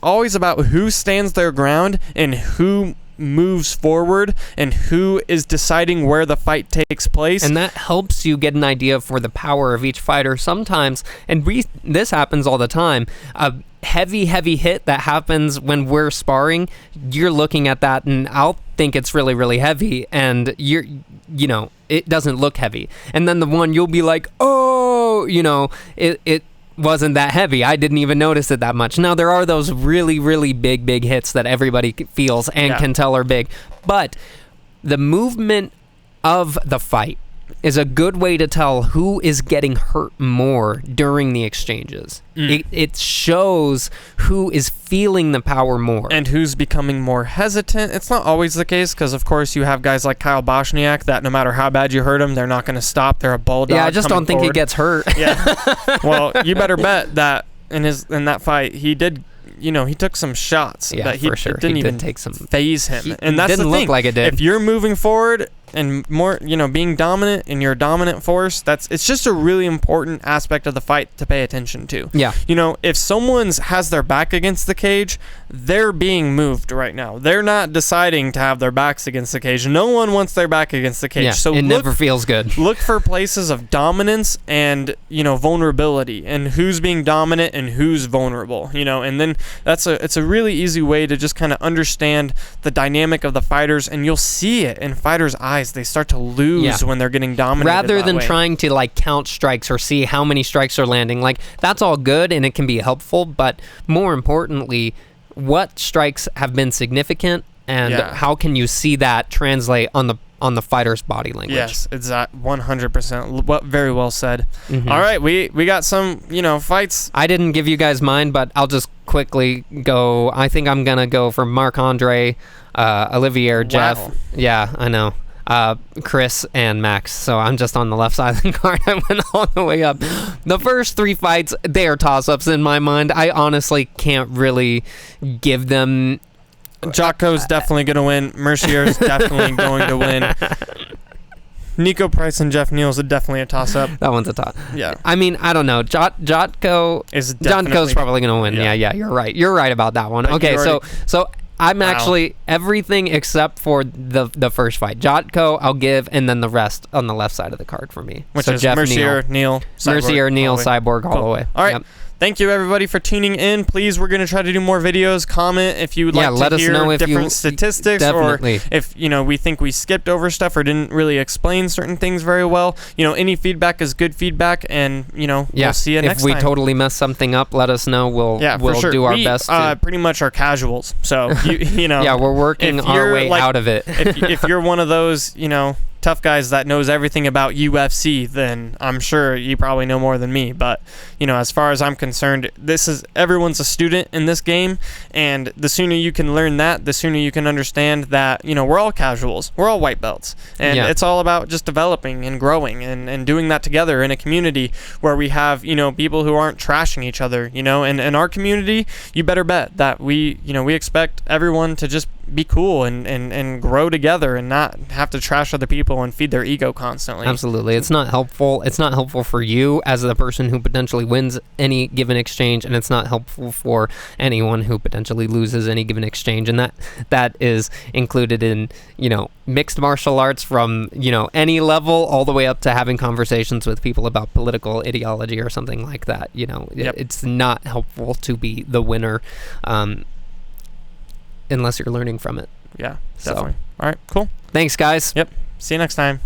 always about who stands their ground and who moves forward and who is deciding where the fight takes place. And that helps you get an idea for the power of each fighter sometimes. And this happens all the time. A heavy hit that happens when we're sparring, you're looking at that and I'll think it's really, really heavy, and it doesn't look heavy. And then the one you'll be like, oh, it wasn't that heavy. I didn't even notice it that much. Now, there are those really, really big hits that everybody feels and can tell are big. But the movement of the fight is a good way to tell who is getting hurt more during the exchanges. It shows who is feeling the power more. And who's becoming more hesitant. It's not always the case because, of course, you have guys like Kyle Bochniak that no matter how bad you hurt them, they're not going to stop. They're a bulldog. Yeah, I just don't think he gets hurt. Yeah. Well, you better bet that in that fight, he did. He took some shots. Yeah, that for sure. It didn't even take some phase him. And that's didn't the thing. Look like it did. If you're moving forward and more, being dominant and you're a dominant force, it's just a really important aspect of the fight to pay attention to. Yeah. If someone has their back against the cage, they're being moved right now. They're not deciding to have their backs against the cage. No one wants their back against the cage. Yeah, so it never feels good. Look for places of dominance and, vulnerability, and who's being dominant and who's vulnerable, and then it's a really easy way to just kind of understand the dynamic of the fighters, and you'll see it in fighters' eyes. They start to lose when they're getting dominated. Rather than way. trying to count strikes or see how many strikes are landing, that's all good and it can be helpful, but more importantly, what strikes have been significant and how can you see that translate on the fighter's body language? Yes, exactly, 100%. Very well said. Mm-hmm. All right, we got some fights. I didn't give you guys mine, but I'll just quickly go. I think I'm gonna go for Marc-Andreu, Olivier, Jeff. Wow. Yeah, I know. Chris and Max. So I'm just on the left side of the card. I went all the way up. The first three fights, they are toss-ups in my mind. I honestly can't really give them. Jotko's definitely going to win. Mercier's definitely going to win. Nico Price and Jeff Neal's definitely a toss-up. That one's a toss. Yeah. I mean, I don't know. Jotko's probably going to win. Yeah, you're right. You're right about that one. Okay, so I'm actually everything except for the first fight. Jotko, I'll give, and then the rest on the left side of the card for me. Which is Jeff Mercier, Neal, Cyborg, Holloway. All right. Yep. Thank you, everybody, for tuning in. Please, we're going to try to do more videos. Comment if you would like let to us hear know if different statistics definitely. Or if, we think we skipped over stuff or didn't really explain certain things very well. Any feedback is good feedback, and, we'll see you next time. If we totally mess something up, let us know. We'll sure. do our best. Pretty much are casuals, so, yeah, we're working our way out of it. if you're one of those, tough guys that knows everything about UFC, then I'm sure you probably know more than me. But, as far as I'm concerned, everyone's a student in this game, and the sooner you can learn that, the sooner you can understand that, we're all casuals, we're all white belts, and it's all about just developing and growing and doing that together in a community where we have, people who aren't trashing each other, and in our community, you better bet that we expect everyone to just be cool and grow together and not have to trash other people and feed their ego constantly. Absolutely. It's not helpful. It's not helpful for you as the person who potentially wins any given exchange, and it's not helpful for anyone who potentially loses any given exchange. And that is included in, mixed martial arts from, any level all the way up to having conversations with people about political ideology or something like that. It's not helpful to be the winner unless you're learning from it. Yeah, definitely. All right, cool. Thanks, guys. Yep. See you next time.